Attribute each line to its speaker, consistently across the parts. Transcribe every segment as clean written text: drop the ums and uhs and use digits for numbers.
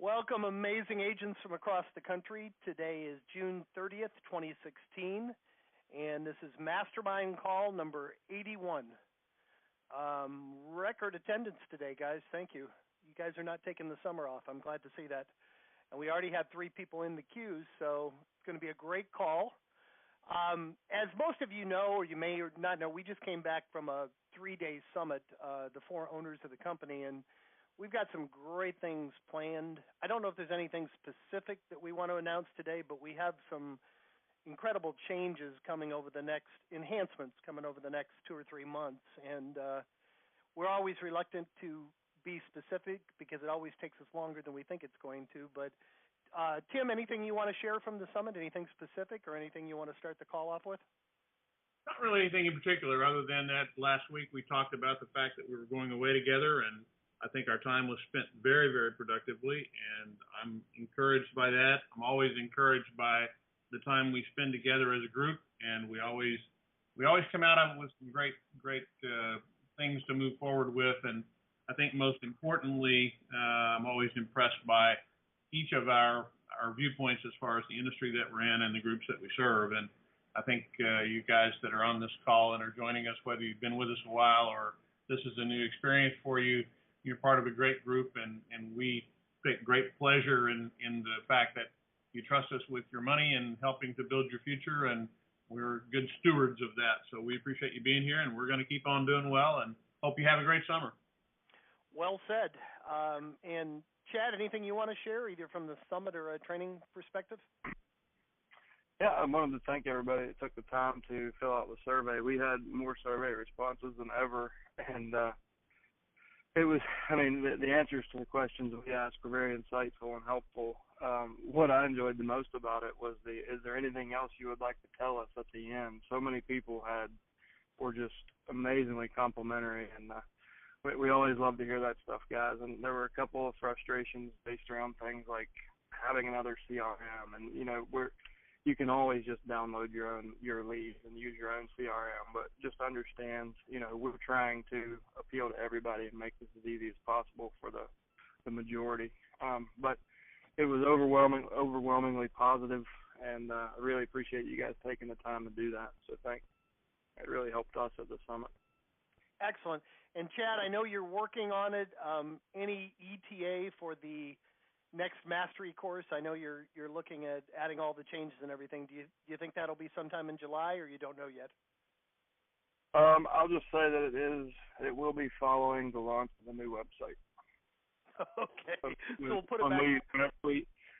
Speaker 1: Welcome, amazing agents from across the country. Today is June 30th, 2016, and this is Mastermind call number 81. Record attendance today, guys. Thank you. You guys are not taking the summer off. I'm glad to see that. And we already have 3 people in the queues, so it's going to be a great call. As most of you know, or you may or not know, we just came back from a 3-day summit, the 4 owners of the company, and we've got some great things planned. I don't know if there's anything specific that we want to announce today, but we have some incredible changes coming over the next, enhancements coming over the next 2 or 3 months. And we're always reluctant to be specific because it always takes us longer than we think it's going to. But Tim, anything you want to share from the summit, anything specific or anything you want to start the call off with?
Speaker 2: Not really anything in particular other than that last week we talked about the fact that we were going away together, and I think our time was spent very, very productively, and I'm encouraged by that. I'm always encouraged by the time we spend together as a group, and we always come out of it with some great things to move forward with. And I think most importantly, I'm always impressed by each of our viewpoints as far as the industry that we're in and the groups that we serve. And I think you guys that are on this call and are joining us, whether you've been with us a while or this is a new experience for you, you're part of a great group, and we take great pleasure in the fact that you trust us with your money and helping to build your future, and we're good stewards of that. So we appreciate you being here, and we're going to keep on doing well and hope you have a great summer.
Speaker 1: Well said. And Chad, anything you want to share, either from the summit or a training perspective?
Speaker 3: Yeah, I wanted to thank everybody that took the time to fill out the survey. We had more survey responses than ever, and it was, the answers to the questions we asked were very insightful and helpful. What I enjoyed the most about it was is there anything else you would like to tell us at the end? So many people were just amazingly complimentary, and we always love to hear that stuff, guys. And there were a couple of frustrations based around things like having another CRM, and you can always just download your leads and use your own CRM, but just understand, we're trying to appeal to everybody and make this as easy as possible for the majority. But it was overwhelmingly positive, and I really appreciate you guys taking the time to do that. So thanks. It really helped us at the summit.
Speaker 1: Excellent. And Chad, I know you're working on it. Any ETA for the next mastery course? I know you're looking at adding all the changes and everything. Do you think that'll be sometime in July, or you don't know yet?
Speaker 3: I'll just say that it will be following the launch of the new website.
Speaker 1: Okay. So we'll put it back.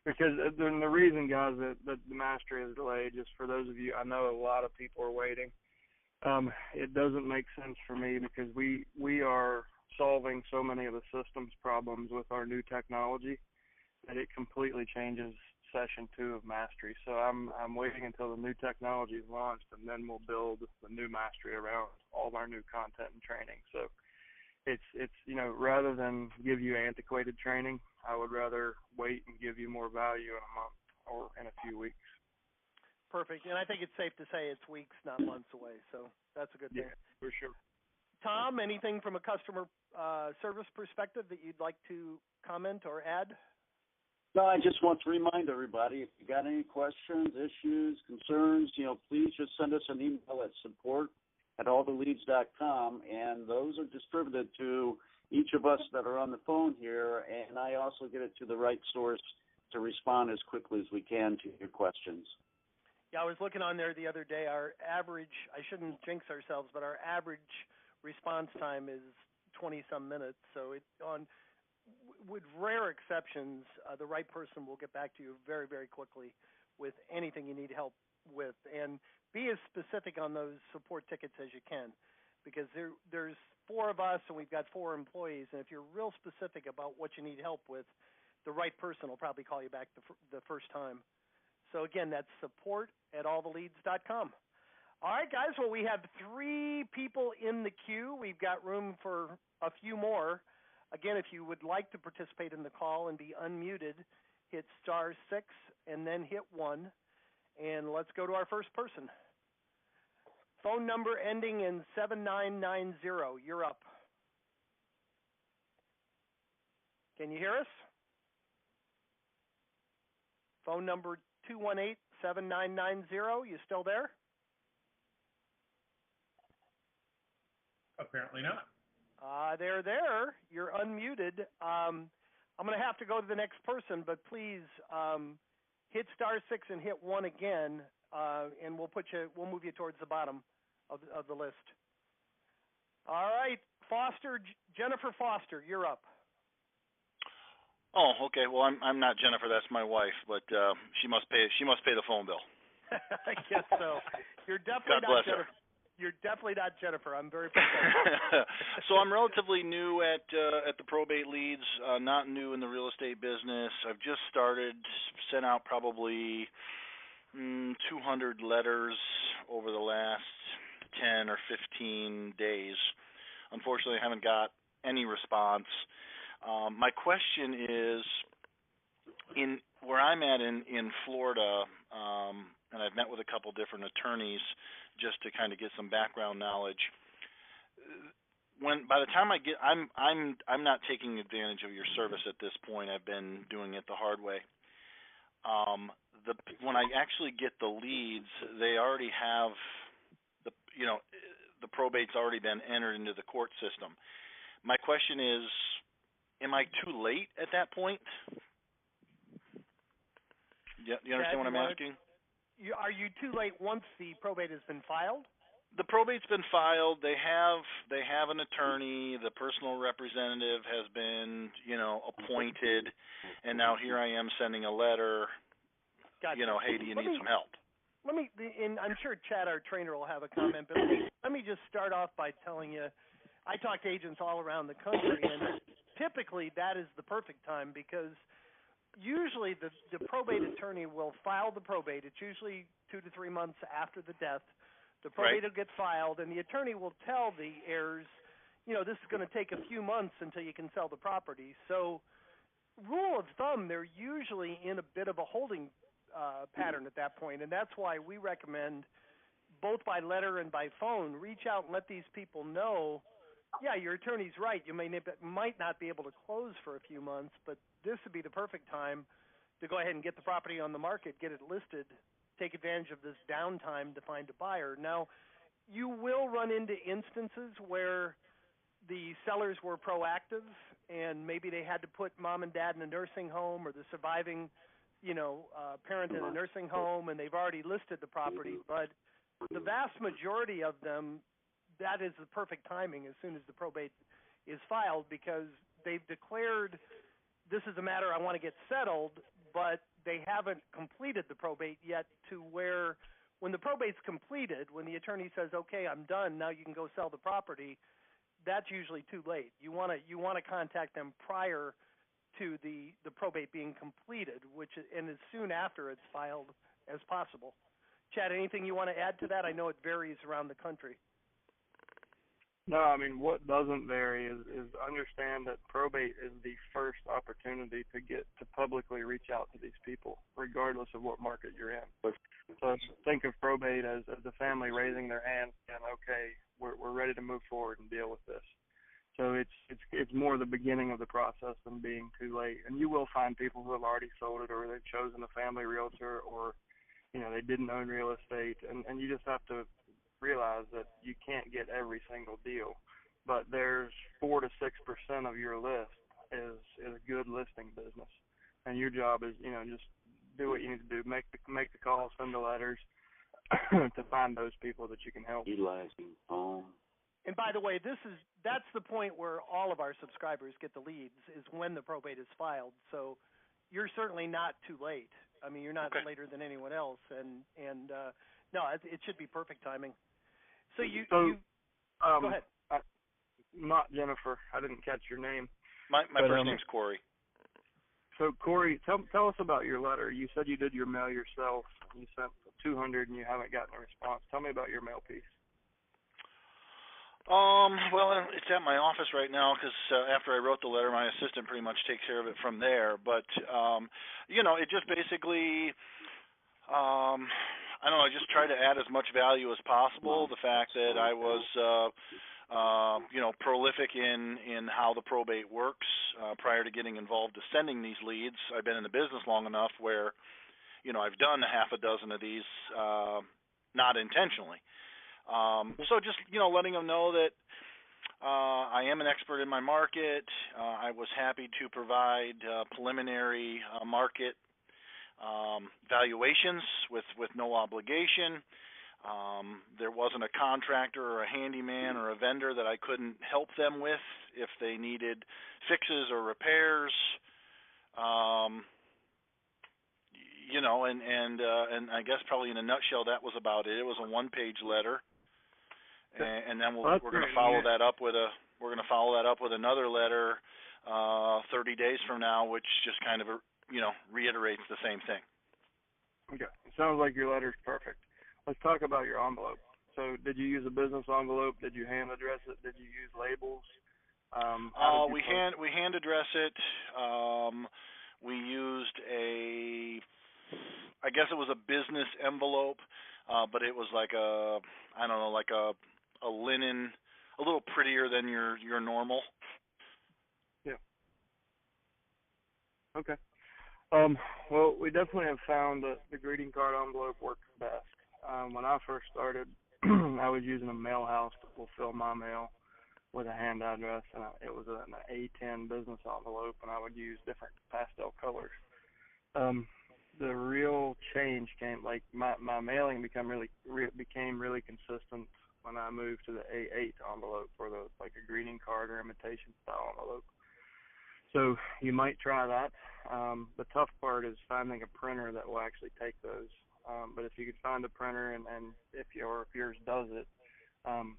Speaker 3: Because the reason, guys, that the mastery is delayed, just for those of you, I know a lot of people are waiting. It doesn't make sense for me because we are solving so many of the systems problems with our new technology that it completely changes session 2 of Mastery. So I'm waiting until the new technology is launched, and then we'll build the new Mastery around all of our new content and training. So it's rather than give you antiquated training, I would rather wait and give you more value in a month or in a few weeks.
Speaker 1: Perfect. And I think it's safe to say it's weeks, not months away. So that's a good thing.
Speaker 3: Yeah, for sure.
Speaker 1: Tom, anything from a customer service perspective that you'd like to comment or add?
Speaker 4: No, I just want to remind everybody, if you got any questions, issues, concerns, please just send us an email at support@alltheleads.com, and those are distributed to each of us that are on the phone here, and I also get it to the right source to respond as quickly as we can to your questions.
Speaker 1: Yeah, I was looking on there the other day. Our average, I shouldn't jinx ourselves, but our average response time is 20-some minutes, so with rare exceptions, the right person will get back to you very, very quickly with anything you need help with. And be as specific on those support tickets as you can, because there's 4 of us and we've got 4 employees, and if you're real specific about what you need help with, the right person will probably call you back the first time. So again, that's support@alltheleads.com. All right, guys, well, we have 3 people in the queue. We've got room for a few more. Again, if you would like to participate in the call and be unmuted, hit *6 and then hit 1. And let's go to our first person. Phone number ending in 7990. You're up. Can you hear us? Phone number 218-7990. You still there?
Speaker 2: Apparently not.
Speaker 1: They're there. You're unmuted. I'm going to have to go to the next person, but please hit *6 and hit 1 again, and we'll move you towards the bottom of the list. All right, Jennifer Foster, you're up.
Speaker 5: Oh, okay. Well, I'm not Jennifer. That's my wife, but she must pay the phone bill.
Speaker 1: I guess so. You're definitely
Speaker 5: God bless
Speaker 1: not Jennifer.
Speaker 5: her.
Speaker 1: You're definitely not Jennifer. I'm very protective.
Speaker 5: So I'm relatively new at the probate leads, not new in the real estate business. I've just started, sent out probably 200 letters over the last 10 or 15 days. Unfortunately, I haven't got any response. My question is, in where I'm at in Florida, and I've met with a couple different attorneys just to kind of get some background knowledge. By the time I'm not taking advantage of your service at this point. I've been doing it the hard way. When I actually get the leads, they already have the probate's already been entered into the court system. My question is, am I too late at that point? Yeah, you understand what I'm asking?
Speaker 1: Are you too late once the probate has been filed?
Speaker 5: The probate's been filed. They have an attorney. The personal representative has been, appointed, and now here I am sending a letter.
Speaker 1: Gotcha.
Speaker 5: Hey, do you need some help?
Speaker 1: And I'm sure Chad, our trainer, will have a comment, but let me just start off by telling you, I talk to agents all around the country, and typically that is the perfect time because usually the probate attorney will file the probate. It's usually 2 to 3 months after the death. The probate will get filed, and the attorney will tell the heirs, this is going to take a few months until you can sell the property. So rule of thumb, they're usually in a bit of a holding pattern at that point, and that's why we recommend both by letter and by phone, reach out and let these people know, yeah, your attorney's right. You might not be able to close for a few months, but this would be the perfect time to go ahead and get the property on the market, get it listed, take advantage of this downtime to find a buyer. Now, you will run into instances where the sellers were proactive and maybe they had to put mom and dad in a nursing home or the surviving parent in a nursing home, and they've already listed the property. But the vast majority of them, that is the perfect timing as soon as the probate is filed because they've declared this is a matter I want to get settled, but they haven't completed the probate yet to where when the probate's completed, when the attorney says, okay, I'm done, now you can go sell the property, that's usually too late. You want to contact them prior to the probate being completed, and as soon after it's filed as possible. Chad, anything you want to add to that? I know it varies around the country.
Speaker 3: No, I mean, what doesn't vary is understand that probate is the first opportunity to publicly reach out to these people, regardless of what market you're in. So think of probate as the family raising their hand and, okay, we're ready to move forward and deal with this. So it's more the beginning of the process than being too late. And you will find people who have already sold it or they've chosen a family realtor or, they didn't own real estate. And you just have to realize that you can't get every single deal. But there's 4 to 6% of your list is good listing business. And your job is, just do what you need to do. Make the calls, send the letters to find those people that you can help.
Speaker 4: Utilizing phone.
Speaker 1: And by the way, that's the point where all of our subscribers get the leads is when the probate is filed. So you're certainly not too late. I mean, you're not later than anyone else, and no, it should be perfect timing. So go ahead.
Speaker 3: Not Jennifer. I didn't catch your name.
Speaker 5: My first name's Corey.
Speaker 3: So Corey, tell us about your letter. You said you did your mail yourself. You sent 200 and you haven't gotten a response. Tell me about your mail piece.
Speaker 5: Well, it's at my office right now because after I wrote the letter, my assistant pretty much takes care of it from there. But, it just basically, I don't know, I just try to add as much value as possible. The fact that I was, prolific in how the probate works prior to getting involved to sending these leads. I've been in the business long enough where I've done a half a dozen of these, not intentionally. So just, letting them know that I am an expert in my market. I was happy to provide preliminary market valuations with no obligation. There wasn't a contractor or a handyman or a vendor that I couldn't help them with if they needed fixes or repairs. And I guess probably in a nutshell that was about it. It was a one-page letter, and then we're going to follow that up with another letter 30 days from now, which just kind of reiterates the same thing.
Speaker 3: Okay, it sounds like your letter's perfect. Let's talk about your envelope. So, did you use a business envelope? Did you hand address it? Did you use labels?
Speaker 5: We hand address it. We used I guess it was a business envelope, but it was like a linen, a little prettier than your normal.
Speaker 3: Yeah. Okay. Well, we definitely have found that the greeting card envelope works best. When I first started, I was using a mail house to fulfill my mail with a hand address, and it was an A10 business envelope, and I would use different pastel colors. The real change came, like my mailing became really consistent when I moved to the A8 envelope, or like a greeting card or imitation style envelope. So you might try that. The tough part is finding a printer that will actually take those. But if you could find a printer and if yours does it,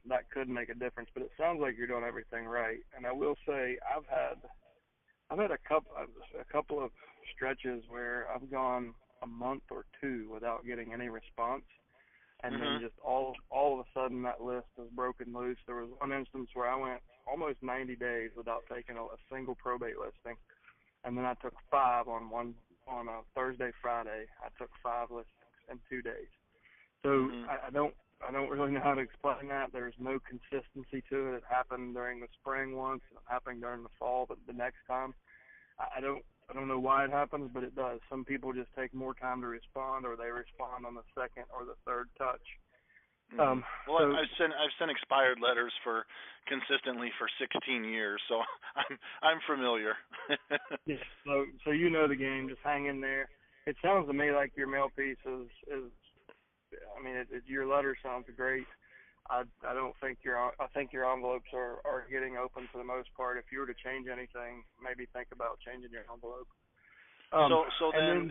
Speaker 3: that could make a difference. But it sounds like you're doing everything right. And I will say I've had a couple of stretches where I've gone a month or two without getting any response, and then just all of a sudden that list is broken loose. There was one instance where I went almost 90 days without taking a single probate listing, and then I took 5 on a Thursday, Friday. I took 5 listings in 2 days. So I don't really know how to explain that. There's no consistency to it. It happened during the spring once, it happened during the fall, but the next time, I don't know why it happens, but it does. Some people just take more time to respond, or they respond on the second or the third touch.
Speaker 5: Well, I've sent expired letters consistently for 16 years, so I'm familiar.
Speaker 3: Yeah, so you know the game. Just hang in there. It sounds to me like your mail piece is I mean, your letter sounds great. I think your envelopes are getting open for the most part. If you were to change anything, maybe think about changing your envelope.
Speaker 5: So then,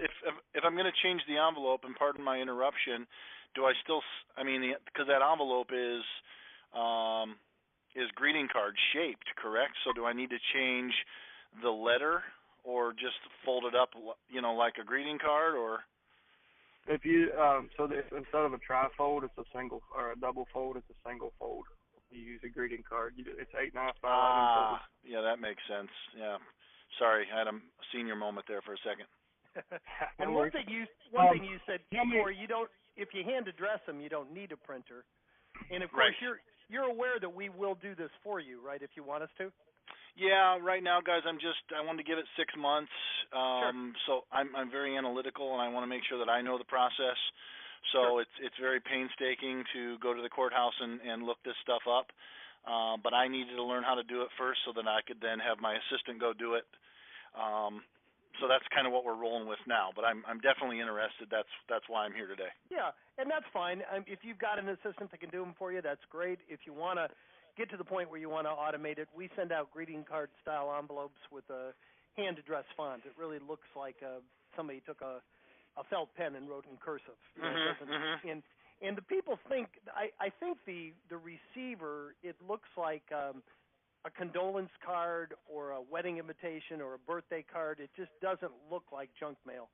Speaker 5: if I'm going to change the envelope, and pardon my interruption, do I still? I mean, because that envelope is greeting card shaped, correct? So do I need to change the letter, or just fold it up, like a greeting card, or?
Speaker 3: If you instead of a tri-fold, it's a single, or a double fold, it's a single fold. You use a greeting card. It's 8.5 by 11 folds.
Speaker 5: Yeah, that makes sense. Yeah. Sorry, I had a senior moment there for a second.
Speaker 1: And one thing you said before, if you hand address them, you don't need a printer. And of course, you're aware that we will do this for you, right? If you want us to.
Speaker 5: Yeah, right now, guys, I wanted to give it 6 months.
Speaker 1: Sure.
Speaker 5: So I'm very analytical, and I want to make sure that I know the process. So it's very painstaking to go to the courthouse and look this stuff up. But I needed to learn how to do it first, so that I could then have my assistant go do it. So that's kind of what we're rolling with now. But I'm definitely interested. That's why I'm here today.
Speaker 1: Yeah, and that's fine. If you've got an assistant that can do them for you, that's great. If you want to get to the point where you want to automate it, we send out greeting card style envelopes with a hand address font. It really looks like somebody took a felt pen and wrote in cursive. And the people think, I think the receiver, it looks like a condolence card or a wedding invitation or a birthday card. It just doesn't look like junk mail.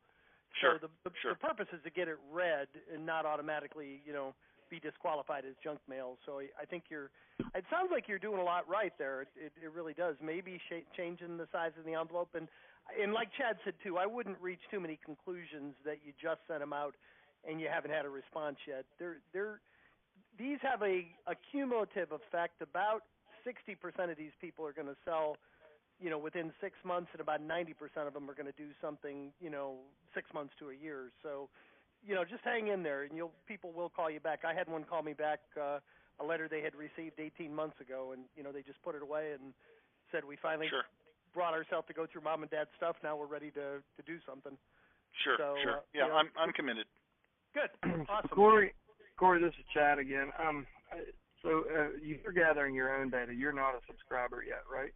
Speaker 5: Sure.
Speaker 1: So the purpose is to get it read and not automatically, be disqualified as junk mail. So I think it sounds like you're doing a lot right there. It really does. Maybe changing the size of the envelope. And like Chad said, too, I wouldn't reach too many conclusions that you just sent them out and you haven't had a response yet. These have a cumulative effect. About 60% of these people are going to sell within 6 months, and about 90% of them are going to do something, 6 months to a year. So, just hang in there, and people will call you back. I had one call me back, a letter they had received 18 months ago, and they just put it away and said, we finally brought ourselves to go through mom and dad's stuff. Now we're ready to do something.
Speaker 5: Sure,
Speaker 1: so,
Speaker 5: sure. Yeah, I'm committed.
Speaker 1: Good. Awesome.
Speaker 3: Corey, this is Chad again. So you're gathering your own data. You're not a subscriber yet, right?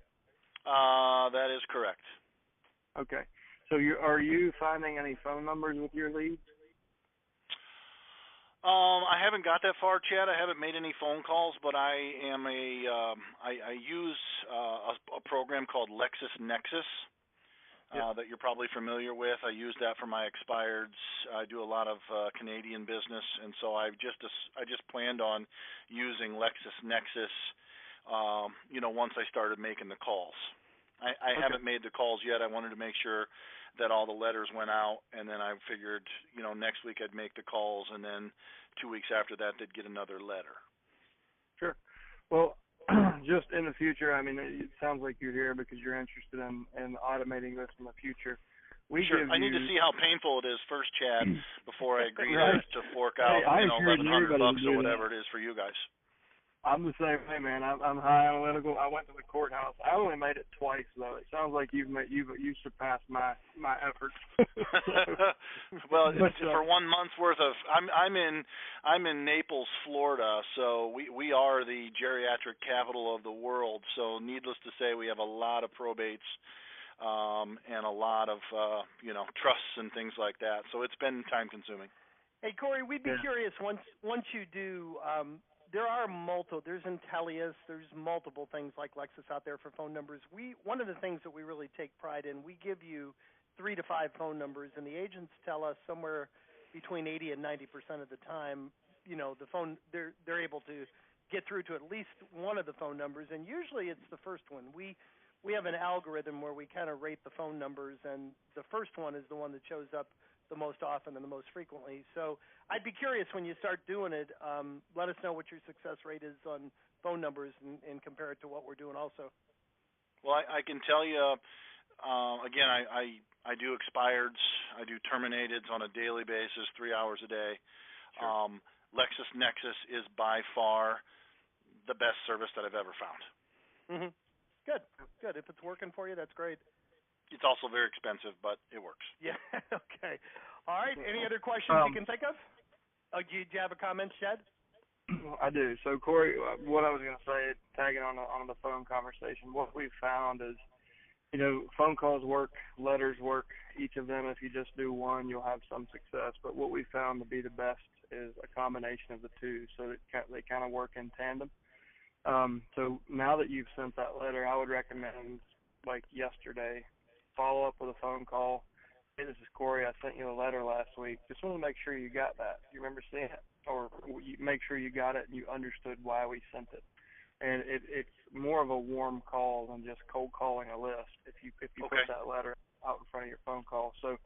Speaker 5: That is correct.
Speaker 3: Okay. So are you finding any phone numbers with your leads?
Speaker 5: I haven't got that far, Chad. I haven't made any phone calls, but I am I use a program called LexisNexis that you're probably familiar with. I use that for my expireds. I do a lot of Canadian business, and so I just planned on using LexisNexis. Once I started making the calls. I haven't made the calls yet. I wanted to make sure that all the letters went out, and then I figured, next week I'd make the calls, and then 2 weeks after that they'd get another letter.
Speaker 3: Sure. Well, just in the future, I mean, it sounds like you're here because you're interested in automating this in the future.
Speaker 5: I need to see how painful it is first, Chad, before I agree to fork out, $1,100 or whatever it is for you guys.
Speaker 3: I'm the same way, man. I'm high analytical. I went to the courthouse. I only made it twice, though. It sounds like you've surpassed my efforts.
Speaker 5: Well, for 1 month's worth of I'm in Naples, Florida, so we are the geriatric capital of the world. So needless to say, we have a lot of probates and a lot of trusts and things like that. So it's been time consuming.
Speaker 1: Hey, Corey, we'd be curious once you do. There's Intellius, there's multiple things like Lexis out there for phone numbers. One of the things that we really take pride in, we give you 3 to 5 phone numbers, and the agents tell us somewhere between 80 and 90% of the time, the phone they're able to get through to at least one of the phone numbers, and usually it's the first one. We have an algorithm where we kind of rate the phone numbers, and the first one is the one that shows up the most often and the most frequently. So I'd be curious when you start doing it, let us know what your success rate is on phone numbers and compare it to what we're doing also.
Speaker 5: Well, I can tell you, again, I do expireds, I do terminateds on a daily basis, 3 hours a day.
Speaker 1: Sure.
Speaker 5: LexisNexis is by far the best service that I've ever found.
Speaker 1: Mm-hmm. Good. If it's working for you, that's great.
Speaker 5: It's also very expensive, but it works.
Speaker 1: Yeah, okay. All right, any other questions you can think of? Oh, do you have a comment, Chad?
Speaker 3: I do. So, Corey, what I was going to say, tagging on the phone conversation, what we've found is, phone calls work, letters work. Each of them, if you just do one, you'll have some success. But what we found to be the best is a combination of the two, so that they kind of work in tandem. So now that you've sent that letter, I would recommend, like yesterday, follow up with a phone call. Hey, this is Corey. I sent you a letter last week. Just want to make sure you got that. You remember seeing it? Or you make sure you got it and you understood why we sent it. And it's more of a warm call than just cold calling a list if you put that letter out in front of your phone call. So,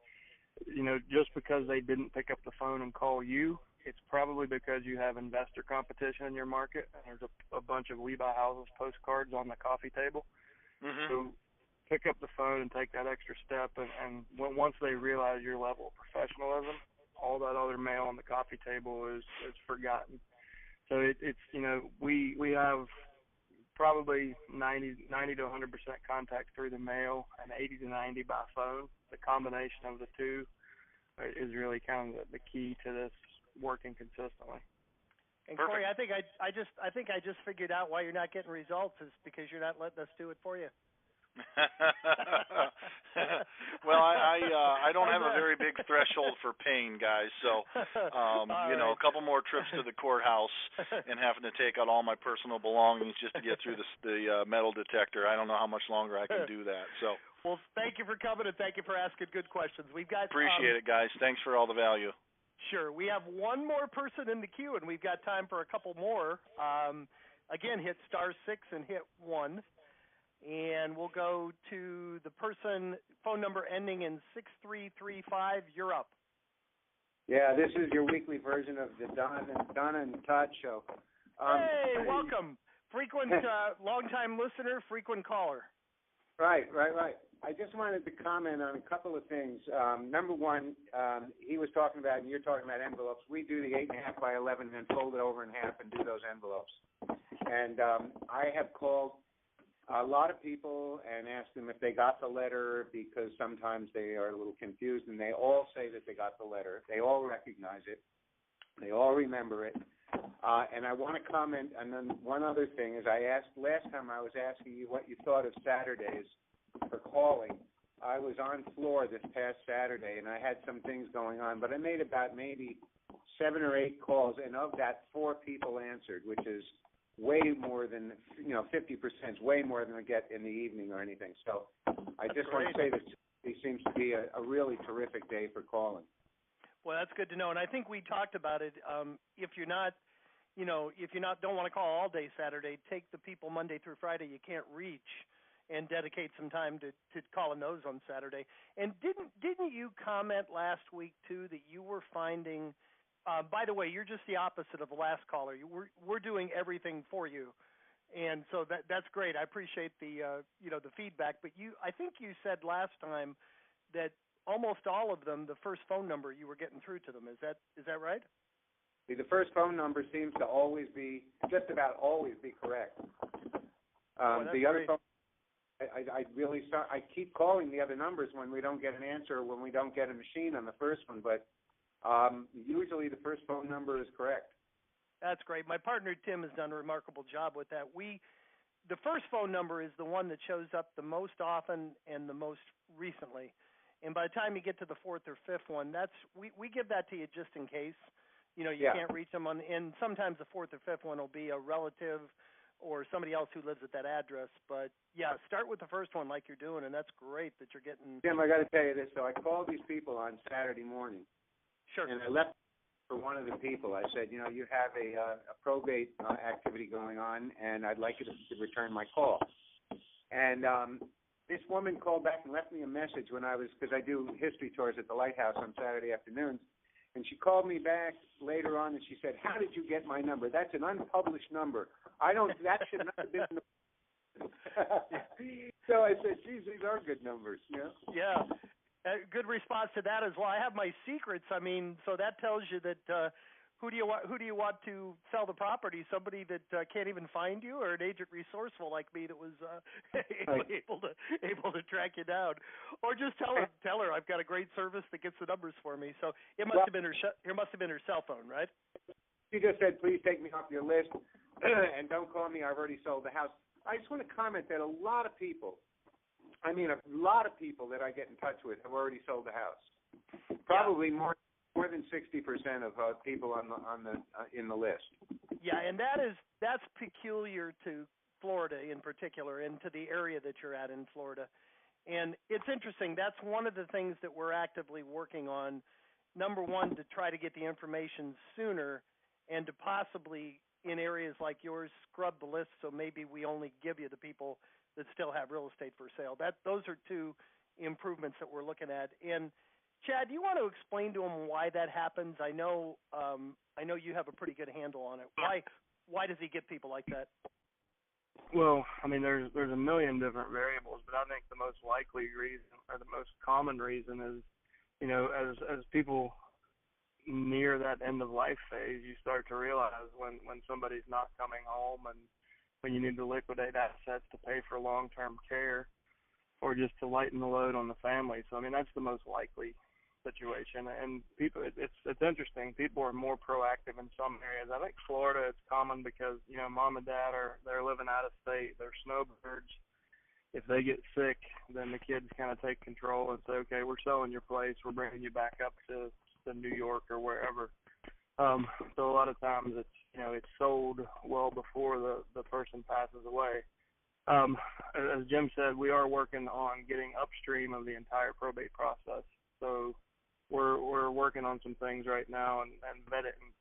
Speaker 3: just because they didn't pick up the phone and call you, it's probably because you have investor competition in your market and there's a bunch of We Buy Houses postcards on the coffee table.
Speaker 5: Mm-hmm.
Speaker 3: So pick up the phone and take that extra step, and once they realize your level of professionalism, all that other mail on the coffee table is forgotten. So it's we have probably 90 to 100% contact through the mail and 80 to 90 by phone. The combination of the two is really kind of the key to this working consistently.
Speaker 1: And Corey, I think I just figured out why you're not getting results is because you're not letting us do it for you.
Speaker 5: Well, I don't have a very big threshold for pain, guys. So, a couple more trips to the courthouse and having to take out all my personal belongings just to get through the metal detector. I don't know how much longer I can do that. So,
Speaker 1: well, thank you for coming and thank you for asking good questions. We've got
Speaker 5: appreciate it, guys. Thanks for all the value.
Speaker 1: Sure. We have one more person in the queue, and we've got time for a couple more. Again, hit *6 and hit 1. And we'll go to the person, phone number ending in 6335. You're up.
Speaker 6: Yeah, this is your weekly version of the Donna and Todd show.
Speaker 1: Hey, welcome. Frequent, long-time listener, frequent caller.
Speaker 6: Right. I just wanted to comment on a couple of things. Number one, he was talking about, and you're talking about envelopes. We do the 8.5 by 11 and then fold it over in half and do those envelopes. And I have called a lot of people and asked them if they got the letter, because sometimes they are a little confused, and they all say that they got the letter. They all recognize it. They all remember it. And I want to comment on one other thing. Is I asked last time, I was asking you what you thought of Saturdays for calling. I was on floor this past Saturday, and I had some things going on, but I made about maybe 7 or 8 calls, and of that, 4 people answered, which is way more than, 50% is way more than I get in the evening or anything. So I just want to say that it seems to be a really terrific day for calling.
Speaker 1: Well, that's good to know, and I think we talked about it. If you're not, don't want to call all day Saturday, take the people Monday through Friday you can't reach, and dedicate some time to calling those on Saturday. And didn't you comment last week too that you were finding? By the way, you're just the opposite of the last caller. We're doing everything for you, and so that's great. I appreciate the the feedback. But I think you said last time that almost all of them, the first phone number, you were getting through to them. Is that right?
Speaker 6: The first phone number seems to just about always be correct. The other phone, I keep calling the other numbers when we don't get an answer, when we don't get a machine on the first one, but usually the first phone number is correct.
Speaker 1: That's great. My partner Tim has done a remarkable job with that. The first phone number is the one that shows up the most often and the most recently. And by the time you get to the 4th or 5th one, we give that to you just in case. You can't reach them on, and sometimes the 4th or 5th one will be a relative or somebody else who lives at that address. But yeah, start with the first one like you're doing, and that's great that you're getting.
Speaker 6: Tim, I got to tell you this. So I called these people on Saturday morning.
Speaker 1: Sure.
Speaker 6: And I left for one of the people. I said, you have a probate activity going on, and I'd like you to return my call. And this woman called back and left me a message because I do history tours at the Lighthouse on Saturday afternoons. And she called me back later on, and she said, "How did you get my number? That's an unpublished number. That should not have been." So I said, "Geez, these are good numbers."
Speaker 1: Yeah. Good response to that as well. I have my secrets. I mean, so that tells you that who do you want to sell the property? Somebody that can't even find you, or an agent resourceful like me that was able to track you down, or just tell her I've got a great service that gets the numbers for me. So it must have been her cell phone, right?
Speaker 6: She just said, "Please take me off your list and don't call me. I've already sold the house." I just want to comment that a lot of people that I get in touch with have already sold the house. Probably more than 60% of people in the list. Yeah, and that's peculiar to Florida in particular, and to the area that you're at in Florida. And it's interesting. That's one of the things that we're actively working on. Number one, to try to get the information sooner, and to possibly, in areas like yours, scrub the list so maybe we only give you the people that still have real estate for sale. Those are 2 improvements that we're looking at. And Chad, do you want to explain to them why that happens? I know you have a pretty good handle on it. Why does he get people like that?
Speaker 3: Well, I mean, there's a million different variables, but I think the most likely reason, or the most common reason, is, as people near that end of life phase, you start to realize when somebody's not coming home, and when you need to liquidate assets to pay for long-term care, or just to lighten the load on the family. So, I mean, that's the most likely situation. And people, it's interesting. People are more proactive in some areas. I think Florida, it's common because, mom and dad they're living out of state. They're snowbirds. If they get sick, then the kids kind of take control and say, "Okay, we're selling your place. We're bringing you back up to New York or wherever." So a lot of times it's sold well before the person passes away. As Jim said, we are working on getting upstream of the entire probate process. So we're working on some things right now and vetting,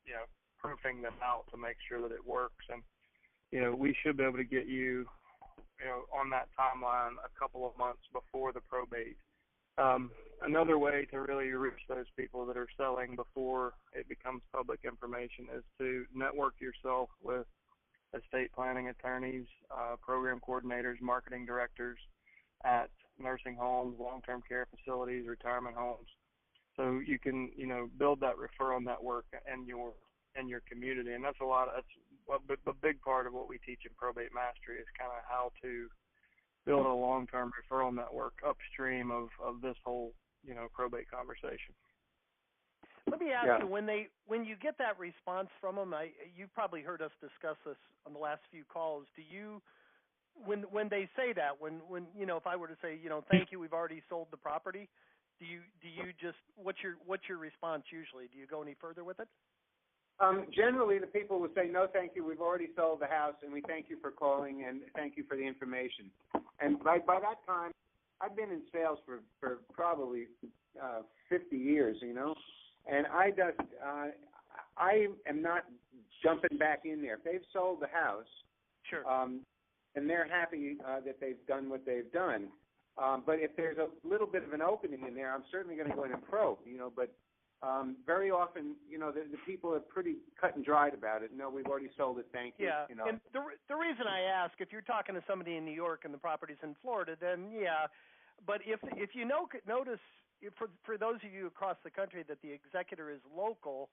Speaker 3: proofing them out to make sure that it works. And, we should be able to get you, on that timeline a couple of months before the probate. Another way to really reach those people that are selling before it becomes public information is to network yourself with estate planning attorneys, program coordinators, marketing directors, at nursing homes, long-term care facilities, retirement homes. So you can, build that referral network in your community, and that's a big part of what we teach in Probate Mastery is kind of how to build a long-term referral network upstream of this whole, probate conversation.
Speaker 1: Let me ask you, when you get that response from them, you've probably heard us discuss this on the last few calls. Do you, when they say that, when if I were to say, thank you, we've already sold the property, do you just, what's your response usually? Do you go any further with it?
Speaker 6: Generally, the people will say, no, thank you, we've already sold the house, and we thank you for calling, and thank you for the information. And by that time, I've been in sales for probably 50 years, and I am not jumping back in there. If they've sold the house,
Speaker 1: sure,
Speaker 6: and they're happy that they've done what they've done. But if there's a little bit of an opening in there, I'm certainly going to go in and probe, but very often, the people are pretty cut and dried about it. No, we've already sold it, thank you.
Speaker 1: Yeah, and the reason I ask, if you're talking to somebody in New York and the property's in Florida, then yeah. But if you notice, for those of you across the country that the executor is local,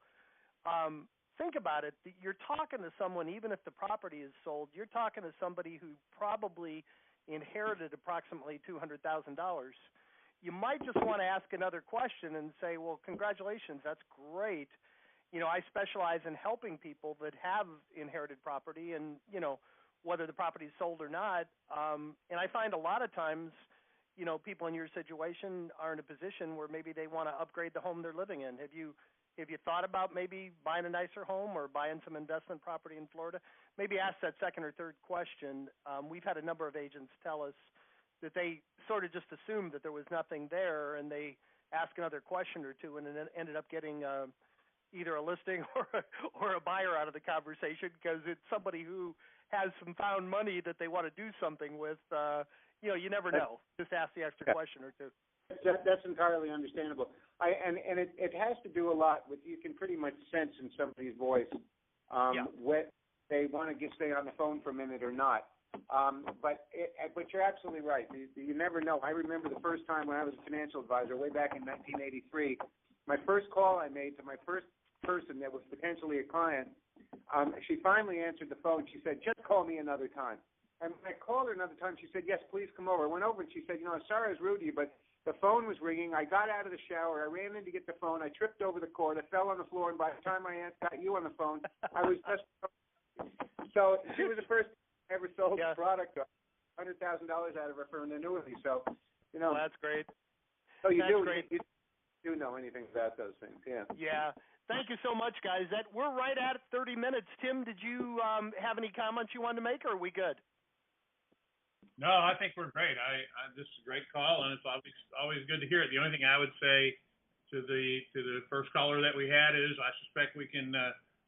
Speaker 1: think about it. You're talking to someone, even if the property is sold, you're talking to somebody who probably inherited approximately $200,000. You might just want to ask another question and say, well, congratulations, that's great. I specialize in helping people that have inherited property and, whether the property is sold or not. And I find a lot of times, people in your situation are in a position where maybe they want to upgrade the home they're living in. Have you thought about maybe buying a nicer home or buying some investment property in Florida? Maybe ask that second or third question. We've had a number of agents tell us that they sort of just assumed that there was nothing there, and they asked another question or two, and then ended up getting either a listing or a buyer out of the conversation because it's somebody who has some found money that they want to do something with. You never know. Just ask the extra question or two.
Speaker 6: That's entirely understandable. And it has to do a lot with, you can pretty much sense in somebody's voice what they want to stay on the phone for a minute or not. But you're absolutely right. You never know. I remember the first time when I was a financial advisor way back in 1983, my first call I made to my first person that was potentially a client, she finally answered the phone. She said, just call me another time. And when I called her another time, she said, yes, please come over. I went over and she said, I'm sorry I was rude to you, but the phone was ringing. I got out of the shower. I ran in to get the phone. I tripped over the cord. I fell on the floor, and by the time I got you on the phone, I was just so she was the first I ever sold a product, $100,000 out of her for an annuity. So,
Speaker 1: well, that's great.
Speaker 6: So you do know anything about those things, yeah.
Speaker 1: Yeah. Thank you so much, guys. We're right at 30 minutes. Tim, did you have any comments you wanted to make, or are we good?
Speaker 2: No, I think we're great. This is a great call, and it's always good to hear it. The only thing I would say to the first caller that we had is I suspect we can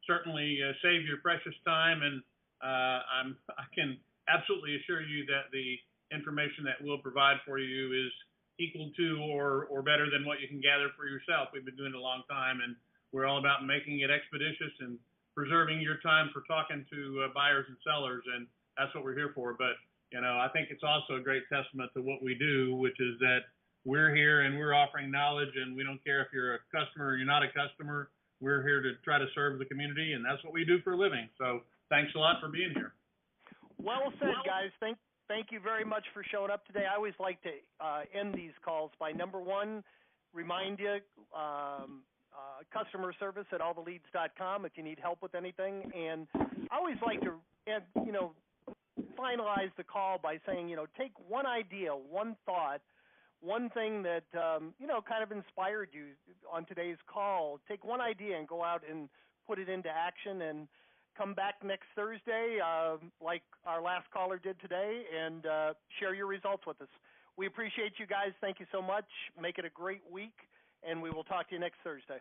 Speaker 2: certainly save your precious time, and I can absolutely assure you that the information that we'll provide for you is equal to or better than what you can gather for yourself. We've been doing it a long time, and we're all about making it expeditious and preserving your time for talking to buyers and sellers, and that's what we're here for. But I think it's also a great testament to what we do, which is that we're here and we're offering knowledge, and we don't care if you're a customer or you're not a customer. We're here to try to serve the community, and that's what we do for a living. So thanks a lot for being here.
Speaker 1: Well said, guys. Thank you very much for showing up today. I always like to end these calls by, number one, remind you, customer service at alltheleads.com if you need help with anything. And I always like to, finalize the call by saying, take one idea, one thought, one thing that, kind of inspired you on today's call. Take one idea and go out and put it into action, and come back next Thursday, like our last caller did today, and share your results with us. We appreciate you guys. Thank you so much. Make it a great week, and we will talk to you next Thursday.